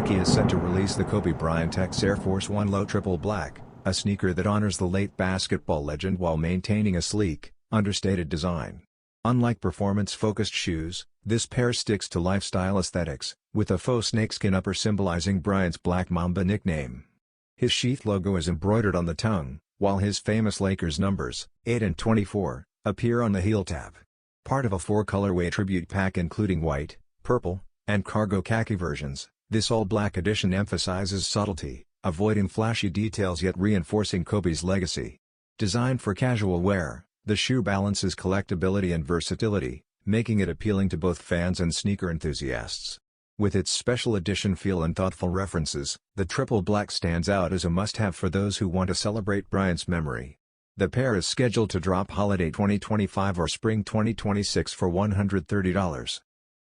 Nike is set to release the Kobe Bryant X Air Force 1 Low Triple Black, a sneaker that honors the late basketball legend while maintaining a sleek, understated design. Unlike performance-focused shoes, this pair sticks to lifestyle aesthetics, with a faux snakeskin upper symbolizing Bryant's Black Mamba nickname. His sheath logo is embroidered on the tongue, while his famous Lakers numbers, 8 and 24, appear on the heel tab. Part of a four-colorway tribute pack including white, purple, and cargo khaki versions, this all-black edition emphasizes subtlety, avoiding flashy details yet reinforcing Kobe's legacy. Designed for casual wear, the shoe balances collectability and versatility, making it appealing to both fans and sneaker enthusiasts. With its special edition feel and thoughtful references, the triple black stands out as a must-have for those who want to celebrate Bryant's memory. The pair is scheduled to drop holiday 2025 or spring 2026 for $130.